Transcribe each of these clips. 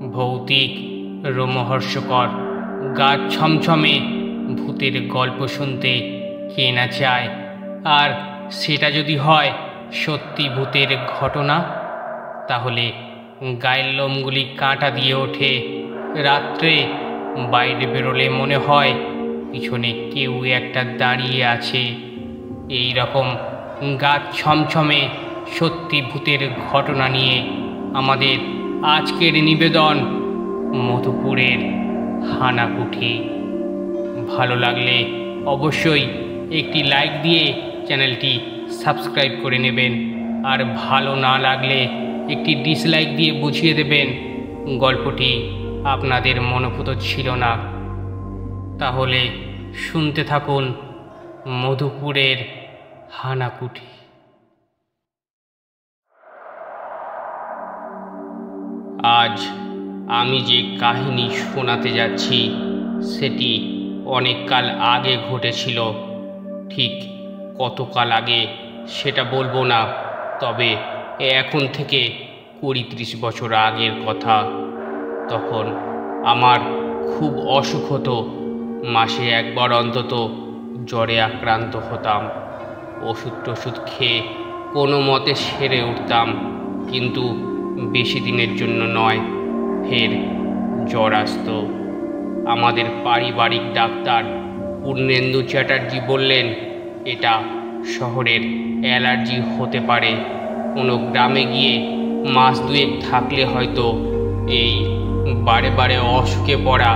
ভৌতিক, রোমহর্ষকর, গা ছমছমে ভূতের গল্প শুনতে কে না চায়। আর সেটা যদি হয় সত্যি ভূতের ঘটনা, তাহলে গায়ের লোমগুলি কাঁটা দিয়ে ওঠে। রাত্রে বাইরে বেরোলে মনে হয় পিছনে কেউ একটা দাঁড়িয়ে আছে। এই রকম গা ছমছমে সত্যি ভূতের ঘটনা নিয়ে আমাদের আজকের নিবেদন মধুপুরের হানাকুঠি। ভালো লাগলে অবশ্যই একটি লাইক দিয়ে চ্যানেলটি সাবস্ক্রাইব করে নেবেন, আর ভালো না লাগলে একটি ডিসলাইক দিয়ে বুঝিয়ে দেবেন গল্পটি আপনাদের মনোভূত ছিল না। তাহলে শুনতে থাকুন মধুপুরের হানাকুঠি। আজ আমি যে কাহিনী শোনাতে যাচ্ছি সেটি অনেক কাল আগে ঘটেছিল। ঠিক কতকাল আগে সেটা বলবো না, তবে এখন থেকে 20-30 বছর আগের কথা। তখন আমার খুব অসুখ হতো। মাসে একবার অন্তত জ্বরে আক্রান্ত হতাম। ওষুধ খেয়ে কোনো মতে সেরে উঠতাম, কিন্তু বেশি দিনের জন্য নয়, ফের জ্বর আসতো। আমাদের পারিবারিক ডাক্তার পূর্ণেন্দু চ্যাটার্জি বললেন, এটা শহরের অ্যালার্জি হতে পারে। কোনো গ্রামে গিয়ে মাস দুয়েক থাকলে হয়তো এই বারে বারে অসুখে পড়া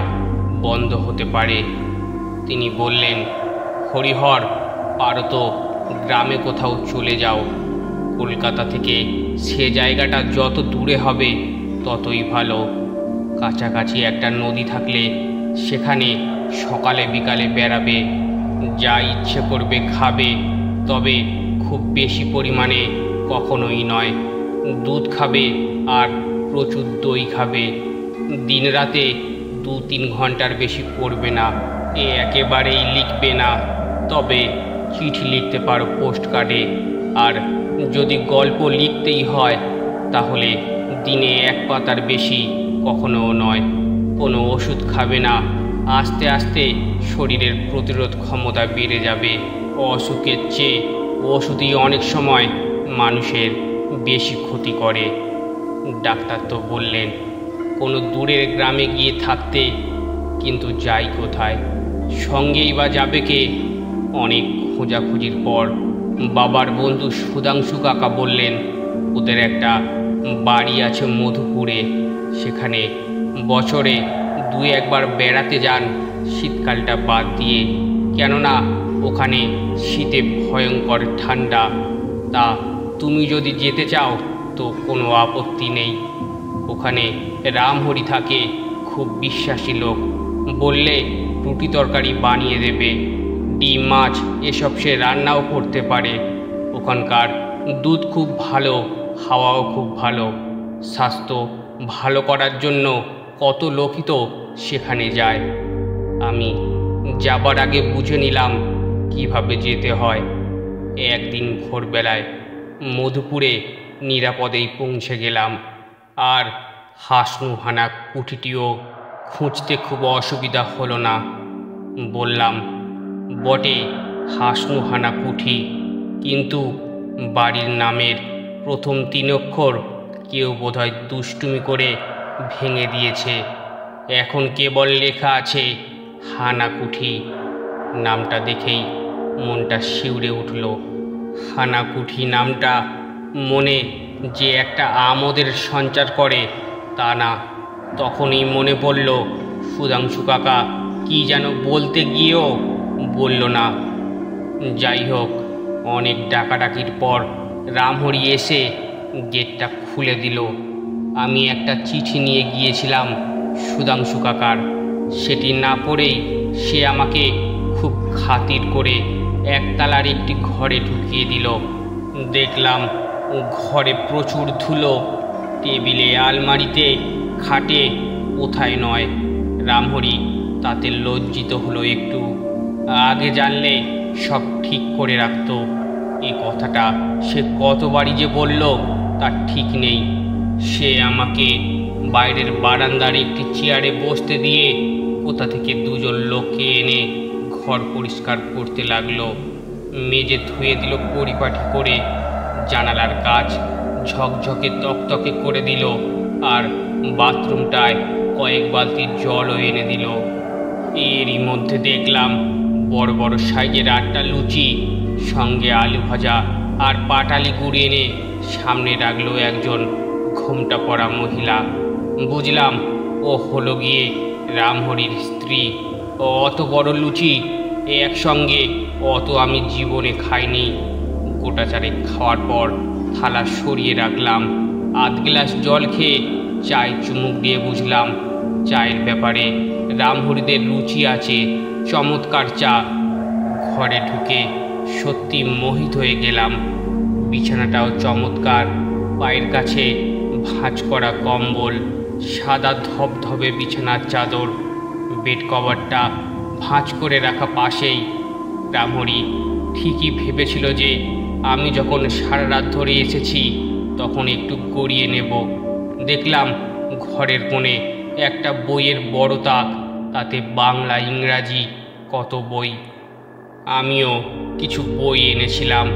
বন্ধ হতে পারে। তিনি বললেন, হরিহর, পারো তো গ্রামে কোথাও চলে যাও। কলকাতা থেকে সে জায়গাটা যত দূরে হবে ততই ভালো। কাছাকাছি একটা নদী থাকলে সেখানে সকালে বিকালে বেড়াবে, যা ইচ্ছে করবে খাবে, তবে খুব বেশি পরিমাণে কখনোই নয়। দুধ খাবে আর প্রচুর দই খাবে। দিন রাতে 2-3 ঘন্টার বেশি পড়বে না। একেবারেই লিখবে না, তবে চিঠি লিখতে পারো পোস্ট কার্ডে। আর যদি গল্প লিখতেই হয় তাহলে দিনে 1 পাতার বেশি কখনো নয়। কোনো ওষুধ খাবে না। আস্তে আস্তে শরীরের প্রতিরোধ ক্ষমতা বেড়ে যাবে। অসুখের চেয়ে ওষুধই অনেক সময় মানুষের বেশি ক্ষতি করে। ডাক্তার তো বললেন কোনো দূরের গ্রামে গিয়ে থাকতে, কিন্তু যাই কোথায়, সঙ্গেই বা যাবে কে? অনেক খোঁজাখুঁজির পর বাবার বন্ধু সুধাংশু কাকা বললেন, ওদের একটা বাড়ি আছে মধুপুরে, সেখানে বছরে 2-1 বার বেড়াতে যান, শীতকালটা বাদ দিয়ে। কেননা ওখানে শীতে ভয়ঙ্কর ঠান্ডা। তা তুমি যদি যেতে চাও তো কোনো আপত্তি নেই। ওখানে রামহরি থাকে, খুব বিশ্বাসী লোক। বললে রুটি তরকারি বানিয়ে দেবে, ডিম মাছ এসব সে রান্নাও করতে পারে। ওখানকার দুধ খুব ভালো, হাওয়াও খুব ভালো। স্বাস্থ্য ভালো করার জন্য কত লোকই তো সেখানে যায়। আমি যাবার আগে বুঝে নিলাম কিভাবে যেতে হয়। একদিন ভোরবেলায় মধুপুরে নিরাপদেই পৌঁছে গেলাম। আর হাসনুহানা কুঠিটিও খুঁজতে খুব অসুবিধা হলো না। বললাম বটে হাসনুহানা কুঠি, কিন্তু বাড়ির নামের প্রথম 3 অক্ষর কেউ বোধহয় দুষ্টুমি করে ভেঙে দিয়েছে। এখন কেবল লেখা আছে হানাকুঠি। নামটা দেখেই মনটা শিউরে উঠল। হানাকুঠি নামটা মনে যে একটা আমোদের সঞ্চার করে তা না। তখনই মনে পড়ল সুধাংশু কাকা কি যেন বলতে গিয়েও বলল না। যাই হোক, অনেক ডাকাডাকির পর রামহরি এসে গেটটা খুলে দিল। আমি একটা চিঠি নিয়ে গিয়েছিলাম সুধাংশু কাকার। সেটি না পড়েই সে আমাকে খুব খাতির করে একতলার একটি ঘরে ঢুকিয়ে দিল। দেখলাম ঘরে প্রচুর ধুলো, টেবিলে, আলমারিতে, খাটে, কোথায় নয়। রামহরি তাতে লজ্জিত হলো একটু। আগে জানলে সব ঠিক করে রাখত। এ কথাটা সে কতবারই যে বলল তার ঠিক নেই। সে আমাকে বাইরের বারান্দার একটি চেয়ারে বসতে দিয়ে কোথা থেকে দুজন লোককে এনে ঘর পরিষ্কার করতে লাগলো। মেজে ধুয়ে দিল পরিপাটি করে, জানালার কাচ ঝকঝকে তকতকে করে দিল, আর বাথরুমটায় কয়েক বালতি জলও এনে দিল। এরই মধ্যে দেখলাম বড় বড় সাইজের 8টা লুচি, সঙ্গে আলু ভাজা আর পাটালি গুড় এনে সামনে রাখলো একজন ঘোমটা পরা মহিলা। বুঝলাম ও হলো গিয়ে রামহরির স্ত্রী। ও অত বড় লুচি একসঙ্গে অত আমি জীবনে খাইনি। গোটা চারেক খাওয়ার পর থালা সরিয়ে রাখলাম। আধ গ্লাস জল খেয়ে চায় চুমুক দিয়ে বুঝলাম চায়ের ব্যাপারে রামহরিদের রুচি আছে। চমৎকার চা। ঘরে ঢুকে সত্যি মোহিত হয়ে গেলাম। বিছানাটাও চমৎকার। পায়ের কাছে ভাঁজ করা কম্বল, সাদা ধবধবে বিছানার চাদর, বেড কভারটা ভাঁজ করে রাখা পাশেই। রামহরি ঠিকই ভেবেছিল যে আমি যখন সারা রাত ধরে এসেছি তখন একটু গড়িয়ে নেব। দেখলাম ঘরের কোণে একটা বইয়ের বড় তাক, তাতে বাংলা ইংরাজি কত বই। আমিও কিছু বই এনেছিলাম,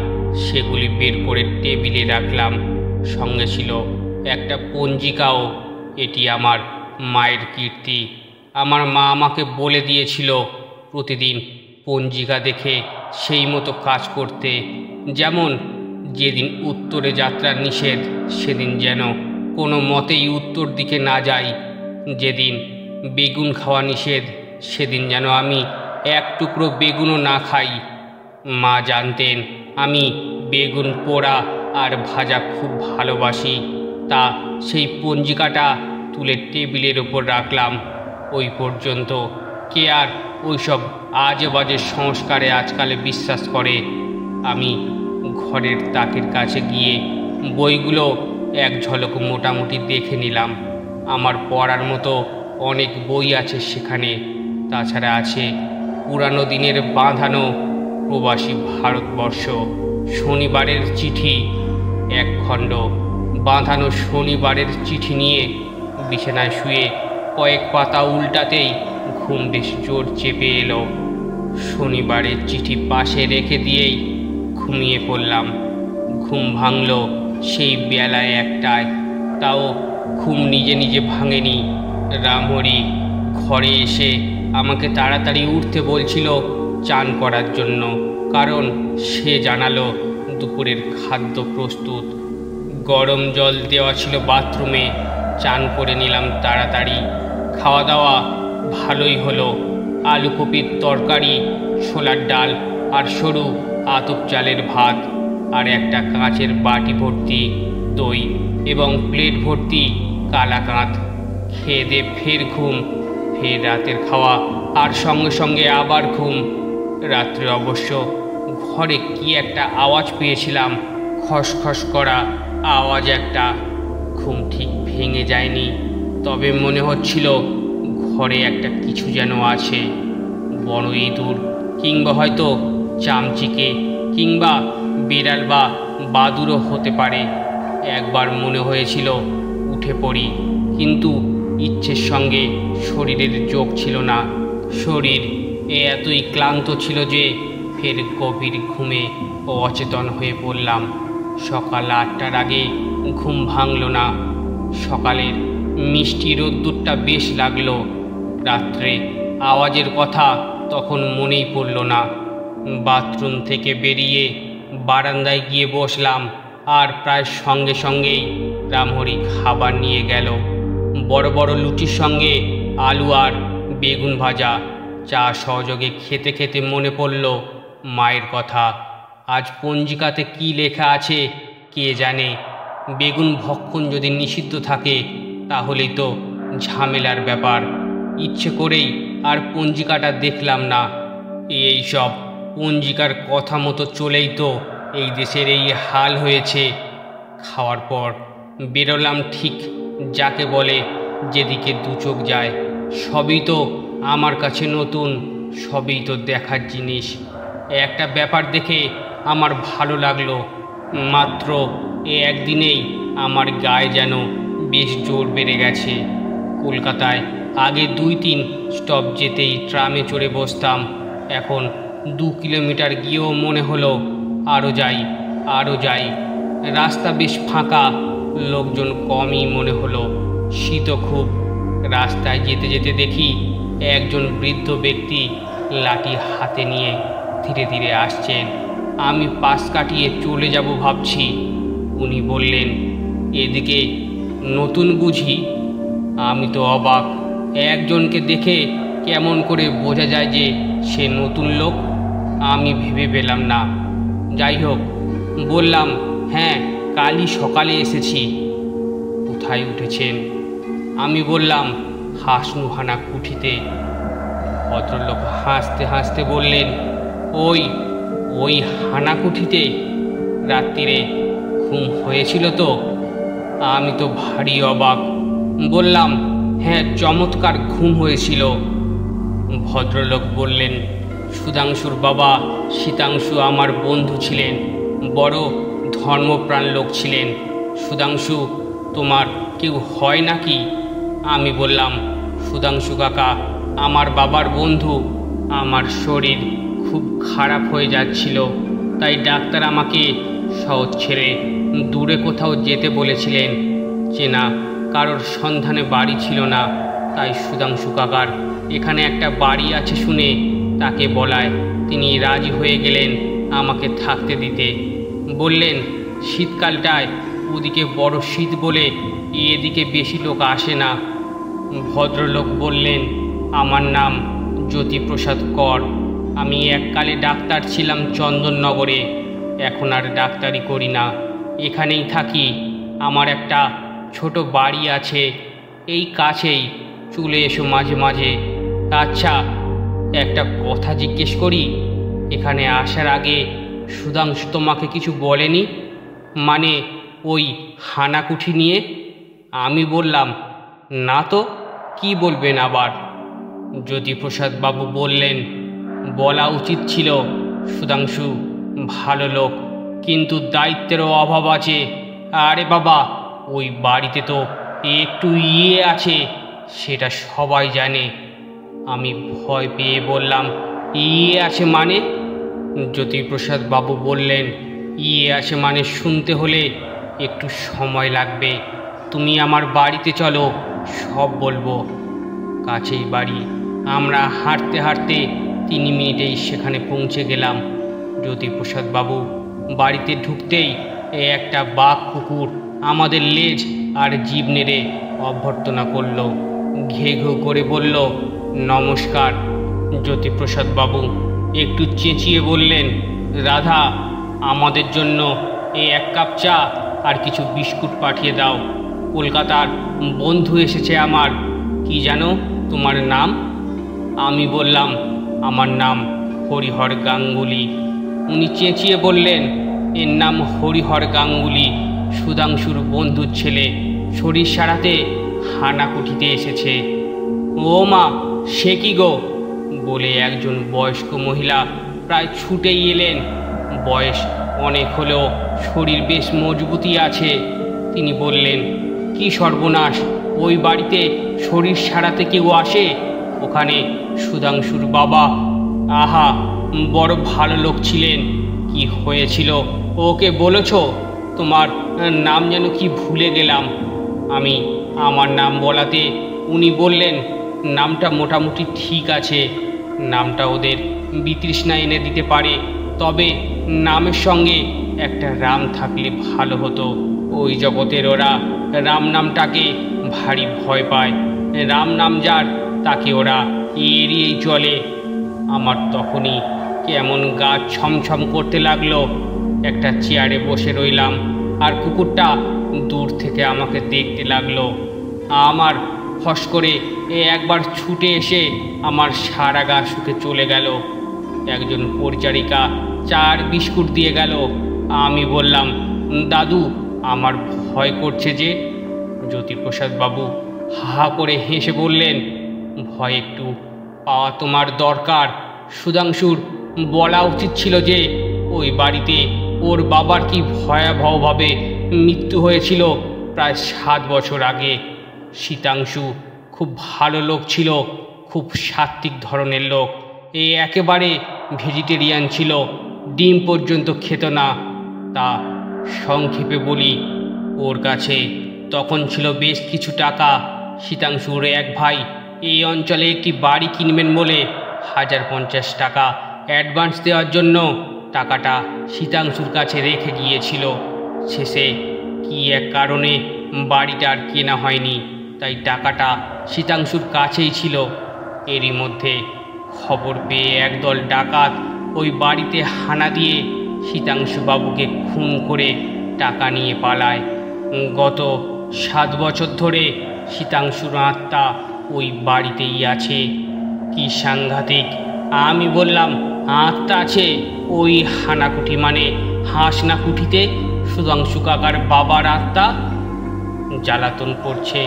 সেগুলি বের করে টেবিলে রাখলাম। সঙ্গে ছিল একটা পঞ্জিকাও। এটি আমার মায়ের কীর্তি। আমার মা আমাকে বলে দিয়েছিল প্রতিদিন পঞ্জিকা দেখে সেই মতো কাজ করতে। যেমন যেদিন উত্তরে যাত্রা নিষেধ সেদিন যেন কোনো মতেই উত্তর দিকে না যাই, যেদিন বেগুন খাওয়া নিষেধ সেদিন যেন আমি এক টুকরো বেগুনও না খাই। মা জানতেন আমি বেগুন পোড়া আর ভাজা খুব ভালোবাসি। তা সেই পঞ্জিকাটা তুলে টেবিলের ওপর রাখলাম। ওই পর্যন্ত কে আর ওইসব আজে বাজে সংস্কারে আজকালে বিশ্বাস করে। আমি ঘরের তাকের কাছে গিয়ে বইগুলো এক ঝলক মোটামুটি দেখে নিলাম। আমার পড়ার মতো অনেক বই আছে সেখানে। তাছাড়া আছে পুরানো দিনের বাঁধানো প্রবাসী ভারতবর্ষ, শনিবারের চিঠি, এক খণ্ড। বাঁধানো শনিবারের চিঠি নিয়ে বিছানায় শুয়ে কয়েক পাতা উল্টাতেই ঘুম বেশ জোর চেপে এলো। শনিবারের চিঠি পাশে রেখে দিয়েই ঘুমিয়ে পড়লাম। ঘুম ভাঙল সেই বেলায় 1টায়। তাও ঘুম নিজে নিজে ভাঙেনি। রামহরি ঘরে এসে আমাকে তাড়াতাড়ি উঠতে বলছিল চান করার জন্য, কারণ সে জানালো দুপুরের খাদ্য প্রস্তুত। গরম জল দেওয়া ছিল বাথরুমে। চান করে নিলাম তাড়াতাড়ি। খাওয়া দাওয়া ভালোই হলো। আলু কপির তরকারি, ছোলার ডাল আর সরু আতপ চালের ভাত, আর একটা কাঁচের বাটি ভর্তি দই এবং প্লেট ভর্তি কালাকাঁদ। খেয়ে দে ফের ঘুম, ফের রাতের খাওয়া, আর সঙ্গে সঙ্গে আবার ঘুম। রাত্রে অবশ্য ঘরে কি একটা আওয়াজ পেয়েছিলাম, খসখস করা আওয়াজ একটা। ঘুম ঠিক ভেঙে যায়নি, তবে মনে হচ্ছিল ঘরে একটা কিছু যেন আছে। বড় ইঁদুর, কিংবা হয়তো চামচিকে, কিংবা বিড়াল বা বাদুড়ও হতে পারে। একবার মনে হয়েছিল উঠে পড়ি, কিন্তু ইচ্ছের সঙ্গে শরীরের যোগ ছিল না। শরীর এতই ক্লান্ত ছিল যে ফের গভীর ঘুমে অচেতন হয়ে পড়লাম। সকাল 8টার আগে ঘুম ভাঙল না। সকালের মিষ্টি রোদ্দুরটা বেশ লাগলো। রাত্রে আওয়াজের কথা তখন মনেই পড়ল না। বাথরুম থেকে বেরিয়ে বারান্দায় গিয়ে বসলাম, আর প্রায় সঙ্গে সঙ্গেই রামহরি খাবার নিয়ে গেল। বড় বড় লুচির সঙ্গে আলু আর বেগুন ভাজা। চা সহযোগে খেতে খেতে মনে পড়ল মায়ের কথা। আজ পঞ্জিকাতে কি লেখা আছে কে জানে। বেগুন ভক্ষণ যদি নিষিদ্ধ থাকে তাহলেই তো ঝামেলার ব্যাপার। ইচ্ছে করেই আর পঞ্জিকাটা দেখলাম না। এই সব পঞ্জিকার কথা মতো চলেই তো এই দেশের এই হাল হয়েছে। খাওয়ার পর বেরোলাম ঠিক যাকে বলে যেদিকে দু চোখ যায়। সবই তো আমার কাছে নতুন, সবই তো দেখার জিনিস। একটা ব্যাপার দেখে আমার ভালো লাগলো। মাত্র একদিনেই আমার গায়ে যেন বেশ জোর বেড়ে গেছে। কলকাতায় আগে 2-3 স্টপ যেতেই ট্রামে চড়ে বসতাম, এখন 2 কিলোমিটার গিয়েও মনে হলো আরও যাই আরও যাই। রাস্তা বেশ ফাঁকা, লোকজন কমই মনে হলো, শীতও খুব। রাস্তায় যেতে যেতে দেখি একজন বৃদ্ধ ব্যক্তি লাঠি হাতে নিয়ে ধীরে ধীরে আসছেন। আমি পাশ কাটিয়ে চলে যাব ভাবছি, উনি বললেন, এদিকে নতুন বুঝি? আমি তো অবাক, একজনকে দেখে কেমন করে বোঝা যায় যে সে নতুন লোক? আমি ভেবে পেলাম না। যাই হোক, বললাম, হ্যাঁ, কালই সকালে এসেছি। কোথায় উঠেছেন? আমি বললাম, হাসনুহানা কুঠিতে। ভদ্রলোক হাসতে হাসতে বললেন, ওই ওই হানাকুঠিতে রাত্রিরে ঘুম হয়েছিল তো? আমি তো ভারী অবাক, বললাম, হ্যাঁ, চমৎকার ঘুম হয়েছিল। ভদ্রলোক বললেন, সুধাংশুর বাবা শীতাংশু আমার বন্ধু ছিলেন, বড় ধর্মপ্রাণ লোক ছিলেন। সুধাংশু তোমার কেউ হয় নাকি? আমি বললাম, সুধাংশু কাকা আমার বাবার বন্ধু। আমার শরীর খুব খারাপ হয়ে যাচ্ছিল, তাই ডাক্তার আমাকে শহর ছেড়ে দূরে কোথাও যেতে বলেছিলেন। চেনা কারোর সন্ধানে বাড়ি ছিল না, তাই সুধাংশু কাকার এখানে একটা বাড়ি আছে শুনে তাকে বলায় তিনি রাজি হয়ে গেলেন আমাকে থাকতে দিতে। বললেন, শীতকালটায় ওদিকে বড় শীত বলে এদিকে বেশি লোক আসে না। ভদ্রলোক বললেন, আমার নাম জ্যোতিপ্রসাদ কর। আমি এককালে ডাক্তার ছিলাম চন্দননগরে, এখন আর ডাক্তারি করি না, এখানেই থাকি। আমার একটা ছোট বাড়ি আছে এই কাছেই, চলে এসো মাঝে মাঝে। আচ্ছা, একটা কথা জিজ্ঞেস করি, এখানে আসার আগে সুধাংশু তোমাকে কিছু বলেনি? মানে ওই হানাকুঠি নিয়ে? আমি বললাম, না তো, কি বলবেন আবার? জ্যোতিপ্রসাদ বাবু বললেন, বলা উচিত ছিল। সুধাংশু ভালো লোক, কিন্তু দায়িত্বেরও অভাব আছে। আরে বাবা, ওই বাড়িতে তো একটু আছে, সেটা সবাই জানে। আমি ভয় পেয়ে বললাম, আছে মানে? জ্যোতিপ্রসাদ বাবু বললেন, আছে মানে শুনতে হলে একটু সময় লাগবে। তুমি আমার বাড়িতে চলো, সব বলবো। কাছেই বাড়ি, আমরা হাঁটতে হাঁটতে 3 মিনিটেই সেখানে পৌঁছে গেলাম। জ্যোতিপ্রসাদ বাবু বাড়িতে ঢুকতেই একটা বাঘ কুকুর আমাদের লেজ আর জিভ নেড়ে অভ্যর্থনা করল, ঘে ঘু করে বলল, নমস্কার। জ্যোতিপ্রসাদ বাবু একটু চেঁচিয়ে বললেন, রাধা, আমাদের জন্য 1 কাপ চা আর কিছু বিস্কুট পাঠিয়ে দাও। কলকাতার বন্ধু এসেছে আমার। কি জানো তোমার নাম? আমি বললাম, আমার নাম হরিহর গাঙ্গুলি। উনি চেঁচিয়ে বললেন, এর নাম হরিহর গাঙ্গুলি সুধাংশুর বন্ধুর ছেলে, শরীর সারাতে হানাকুঠিতে এসেছে। ও মা, সে কি গো? বলে একজন বয়স্ক মহিলা প্রায় ছুটেই এলেন। বয়স অনেক হলেও শরীর বেশ মজবুতি আছে। তিনি বললেন, কি সর্বনাশ, ওই বাড়িতে শরীর সারাতে কেউ আসে? ওখানে সুধাংশুর বাবা, আহা, বড় ভালো লোক ছিলেন। কি হয়েছিল ওকে বলেছ? তোমার নাম যেন কি ভুলে গেলাম। আমি আমার নাম বলাতে উনি বললেন, নামটা মোটামুটি ঠিক আছে, নামটা ওদের বিতৃষ্ণা এনে দিতে পারে, তবে নামের সঙ্গে একটা রাম থাকলে ভালো হতো। ওই জগতের ওরা রাম নামটাকে ভারী ভয় পায়। রাম নাম যার, তাকে ওরা এড়িয়েই চলে। আমার তখনই কেমন গা ছমছম করতে লাগলো। একটা চেয়ারে বসে রইলাম, আর কুকুরটা দূর থেকে আমাকে দেখতে লাগলো। আমার ফস করে একবার ছুটে এসে আমার সারা গা শুকে চলে গেল। একজন পরিচারিকা 4 বিস্কুট দিয়ে গেল। আমি বললাম, দাদু, আমার ভয় করছে যে। জ্যোতিপ্রসাদ বাবু হা করে হেসে বললেন, ভয় একটু পাওয়া তোমার দরকার। সুধাংশুর বলা উচিত ছিল যে ওই বাড়িতে ওর বাবার কি ভয়াবহভাবে মৃত্যু হয়েছিল, প্রায় 7 বছর আগে। শীতাংশু খুব ভালো লোক ছিল, খুব সাত্ত্বিক ধরনের লোক। একেবারে ভেজিটেরিয়ান ছিল, ডিম পর্যন্ত খেত না। তা সংক্ষেপে বলি, ওর কাছে তখন ছিল বেশ কিছু টাকা। শীতাংশুর এক ভাই এই অঞ্চলে একটি বাড়ি কিনবেন বলে 1050 টাকা অ্যাডভান্স দেওয়ার জন্য টাকাটা শীতাংশুর কাছে রেখে গিয়েছিল। শেষে কি এক কারণে বাড়িটা আর কেনা হয়নি, তাই টাকাটা শীতাংশুর কাছেই ছিল। এরই মধ্যে খবর পেয়ে একদল ডাকাত ওই বাড়িতে হানা দিয়ে শীতাংশুবাবুকে খুন করে টাকা নিয়ে পালায়। গত 7 বছর ধরে শীতাংশুর আত্মা ওই বাড়িতেই আছে। কি সাংঘাতিক! আমি বললাম, আত্মা আছে ওই হানাকুঠি মানে হাসনাকুঠিতে? সুধাংশু কাকার বাবার আত্মা জ্বালাতন করছে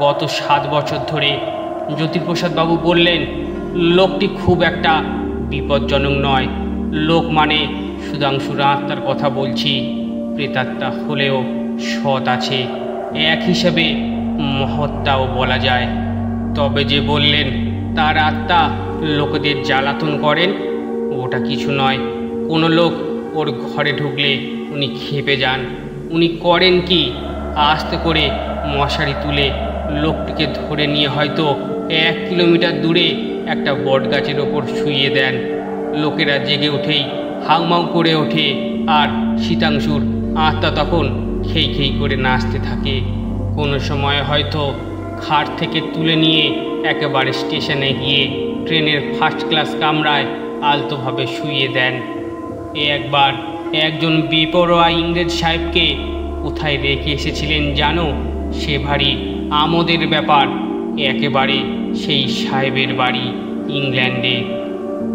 গত 7 বছর ধরে। জ্যোতিপ্রসাদবাবু বললেন, লোকটি খুব একটা বিপজ্জনক নয়। লোক মানে সুধাংশুর আত্মার কথা বলছি, প্রেতাত্মা হলেও সৎ আছে, এক হিসাবে মহত্তাও বলা যায়। তবে যে বললেন তার আত্মা লোকেদের জ্বালাতন করেন, ওটা কিছু নয়। কোনো লোক ওর ঘরে ঢুকলে উনি খেপে যান। উনি করেন কি, আস্তে করে মশারি তুলে লোকটিকে ধরে নিয়ে হয়তো 1 কিলোমিটার দূরে একটা বট গাছের ওপর শুইয়ে দেন। লোকেরা জেগে উঠেই হাউমাউ করে ওঠে, আর শীতাংশুর আত্মা তখন খেই খেই করে নাচতে থাকে। কোনো সময় হয়তো খাট থেকে তুলে নিয়ে একেবারে স্টেশনে গিয়ে ট্রেনের ফার্স্ট ক্লাস কামরায় আলতোভাবে শুইয়ে দেন। একবার একজন বেপরোয়া ইংরেজ সাহেবকে কোথায় রেখে এসেছিলেন জানো? সে ভারী আমোদের ব্যাপার, একেবারে সেই সাহেবের বাড়ি ইংল্যান্ডে।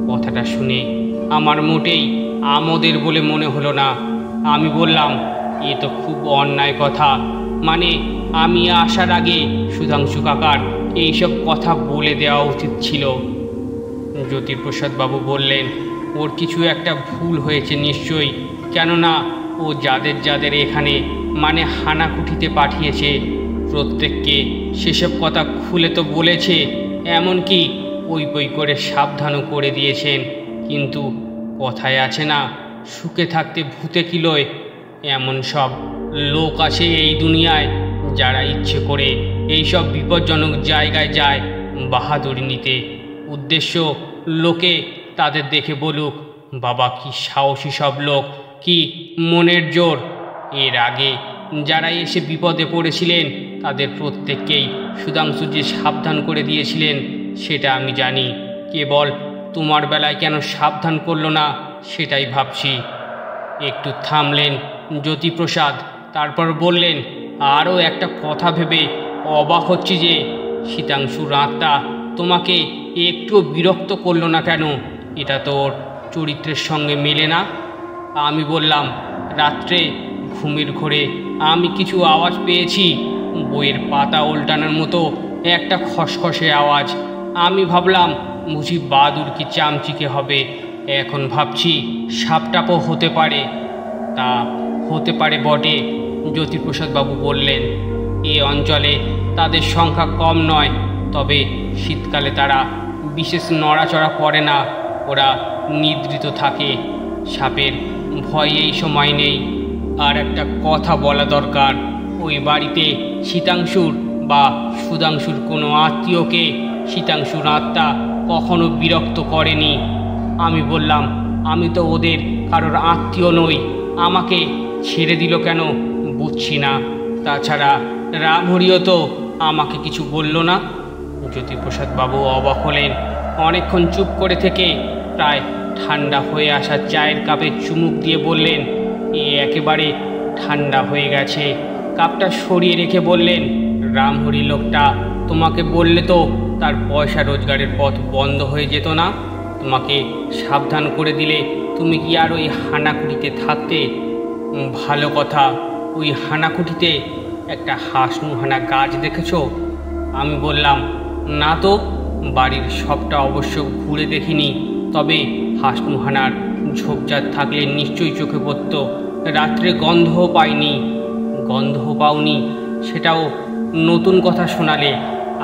কথাটা শুনে আমার মোটেই আমোদের বলে মনে হলো না। আমি বললাম, এ তো খুব অন্যায় কথা। মানে আমি আসার আগে সুধাংশু কাকার এইসব কথা বলে দেওয়া উচিত ছিল। জ্যোতিপ্রসাদবাবু বললেন, ওর কিছু একটা ভুল হয়েছে নিশ্চয়ই, কেননা ও যাদের যাদের এখানে মানে হানাকুঠিতে পাঠিয়েছে প্রত্যেককে সেসব কথা খুলে তো বলেছে, এমনকি ওই বই করে সাবধানও করে দিয়েছেন। কিন্তু কথায় আছে না, সুখে থাকতে ভূতে কিলোয়। এমন সব লোক আছে এই দুনিয়ায় যারা ইচ্ছে করে এইসব বিপজ্জনক জায়গায় যায় বাহাদুরি নিতে। উদ্দেশ্য লোকে তাদের দেখে বলুক, বাবা কি সাহসী সব লোক, কি মনের জোর। এর আগে যারা এসে বিপদে পড়েছিলেন তাদের প্রত্যেককেই সুধাংশু যে সাবধান করে দিয়েছিলেন সেটা আমি জানি। কেবল তোমার বেলায় কেন সাবধান করলো না সেটাই ভাবছি। একটু থামলেন জ্যোতিপ্রসাদ, তারপর বললেন, আরও একটা কথা ভেবে অবাক হচ্ছি যে শীতাংশুর আত্মা তোমাকে একটুও বিরক্ত করলো না কেন? এটা তোর চরিত্রের সঙ্গে মেলে না। আমি বললাম, রাত্রে ঘুমের ঘোরে আমি কিছু আওয়াজ পেয়েছি, বইয়ের পাতা উল্টানোর মতো একটা খসখসে আওয়াজ। আমি ভাবলাম বুঝি বাদুর কি চামচিকে হবে। এখন ভাবছি সাপটাপও হতে পারে। তা হতে পারে বটে, জ্যোতিপ্রসাদবাবু বললেন। এ অঞ্চলে তাদের সংখ্যা কম নয়, তবে শীতকালে তারা বিশেষ নড়াচড়া করে না, ওরা নিদ্রিত থাকে। সাপের ভয় এই সময় নেই। আর একটা কথা বলা দরকার, ওই বাড়িতে শীতাংশুর বা সুধাংশুর কোনো আত্মীয়কে শীতাংশুর আত্মা কখনো বিরক্ত করেনি। আমি বললাম, আমি তো ওদের কারোর আত্মীয় নই, আমাকে ছেড়ে দিল কেন বুঝছি না। তাছাড়া রামহরিও তো আমাকে কিছু বলল না। জ্যোতিপ্রসাদবাবু অবাক হলেন। অনেকক্ষণ চুপ করে থেকে প্রায় ঠান্ডা হয়ে আসা চায়ের কাপে চুমুক দিয়ে বললেন, এ একেবারে ঠান্ডা হয়ে গেছে। কাপটা সরিয়ে রেখে বললেন, রামহরি লোকটা তোমাকে বললে তো তার পয়সা রোজগারের পথ বন্ধ হয়ে যেত না? তোমাকে সাবধান করে দিলে তুমি কি আর ওই হানাকুঠিতে থাকতে? ভালো কথা, ওই হানাকুঠিতে একটা হাঁসনুহানা গাছ দেখেছো? আমি বললাম, না তো, বাড়ির সবটা অবশ্য ঘুরে দেখিনি, তবে হাঁসনুহানার ঝোপঝাড় থাকলে নিশ্চয়ই চোখে পড়ত। রাত্রে গন্ধও পাইনি। গন্ধও পাওনি? সেটাও নতুন কথা শোনালে।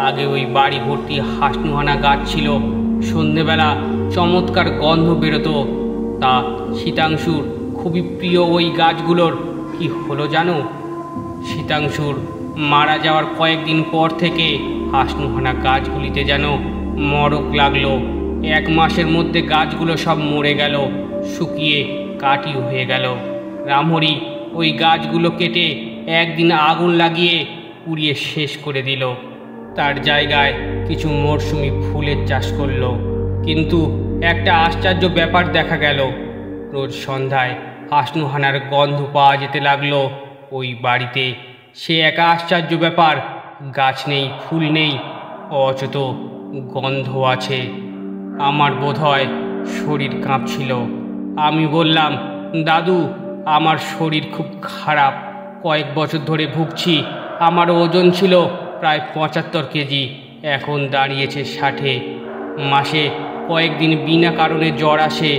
আগে ওই বাড়ি ভর্তি হাসনুহানা গাছ ছিল, সন্ধেবেলা চমৎকার গন্ধ বেরোতো। তা শীতাংশুর খুবই প্রিয় ওই গাছগুলোর কি হলো জানো? শীতাংশুর মারা যাওয়ার কয়েকদিন পর থেকে হাসনুহানা গাছগুলিতে যেন মরক লাগলো। 1 মাসের মধ্যে গাছগুলো সব মরে গেল, শুকিয়ে কাটি হয়ে গেল। রামহরি ওই গাছগুলো কেটে একদিন আগুন লাগিয়ে পুড়িয়ে শেষ করে দিল। তার জায়গায় কিছু মরশুমি ফুলের চাষ করলো। কিন্তু একটা আশ্চর্য ব্যাপার দেখা গেল। রোজ সন্ধ্যায় হাসনুহানার গন্ধ পাওয়া যেতে লাগলো ওই বাড়িতে। সে এক আশ্চর্য ব্যাপার, গাছ নেই, ফুল নেই, অথচ গন্ধ আছে। আমার বোধহয় শরীর কাঁপছিল। আমি বললাম, দাদু, আমার শরীর খুব খারাপ, কয়েক বছর ধরে ভুগছি। আমার ওজন ছিল প্রায় 75 কেজি, এখন দাঁড়িয়েছে 60। মাসে কয়েকদিন বিনা কারণে জ্বর আসে,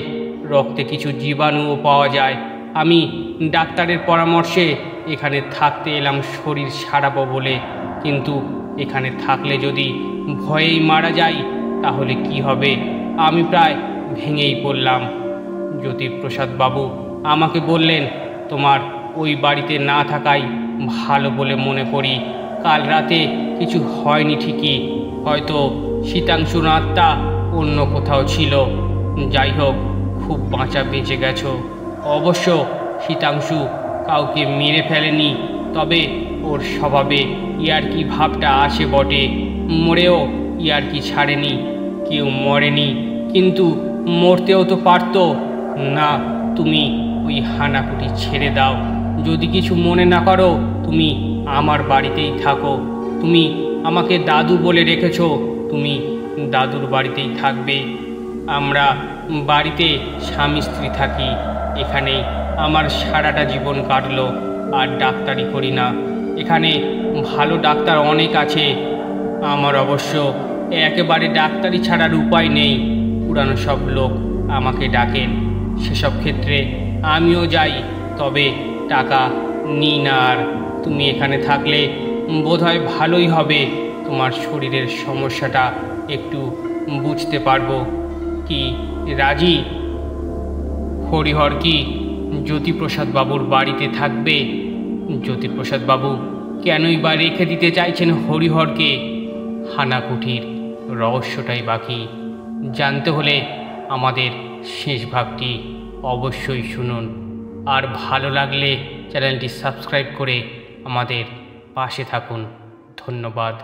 রক্তে কিছু জীবাণুও পাওয়া যায়। আমি ডাক্তারের পরামর্শে এখানে থাকতে এলাম শরীর সারাবো বলে। কিন্তু এখানে থাকলে যদি ভয়েই মারা যাই তাহলে কি হবে? আমি প্রায় ভেঙেই পড়লাম। জ্যোতিপ্রসাদ বাবু আমাকে বললেন, তোমার ওই বাড়িতে না থাকাই ভালো বলে মনে করি। কাল রাতে কিছু হয়নি ঠিকই, হয়তো শীতাংশুর আত্মা অন্য কোথাও ছিল। যাই হোক, খুব বাঁচা বেঁচে গেছো। অবশ্য শীতাংশু কাউকে মেরে ফেলেনি, তবে ওর স্বভাবে ইয়ার্কি ভাবটা আসে বটে। মরেও ইয়ার্কি ছাড়েনি। কেউ মরেনি, কিন্তু মরতেও তো পারত না। তুমি ওই হানাকুটি ছেড়ে দাও। যদি কিছু মনে না করো, তুমি আমার বাড়িতেই থাকো। তুমি আমাকে দাদু বলে রেখেছো, তুমি দাদুর বাড়িতেই থাকবে। আমরা বাড়িতে স্বামী স্ত্রী থাকি। এখানে আমার সারাটা জীবন কাটলো, আর ডাক্তারি করি না। এখানে ভালো ডাক্তার অনেক আছে। আমার অবশ্য একেবারে ডাক্তারি ছাড়ার উপায় নেই। পুরানো সব লোক আমাকে ডাকেন, সেসব ক্ষেত্রে আমিও যাই, তবে টাকা নিই না। আর তুমি এখানে থাকলে বোধহয় ভালোই হবে। তোমার শরীরের সমস্যাটা একটু বুঝতে পারবো। কি রাজি? হরিহর কি জ্যোতিপ্রসাদ বাবুর বাড়িতে থাকবে? জ্যোতিপ্রসাদ বাবু কেনই বা রেখে দিতে চাইছেন হরিহরকে? হানাকুঠির রহস্যটাই বাকি। জানতে হলে আমাদের শেষ ভাগটি অবশ্যই শুনুন। আর ভালো লাগলে চ্যানেলটি সাবস্ক্রাইব করে আমাদের পাশে থাকুন। ধন্যবাদ।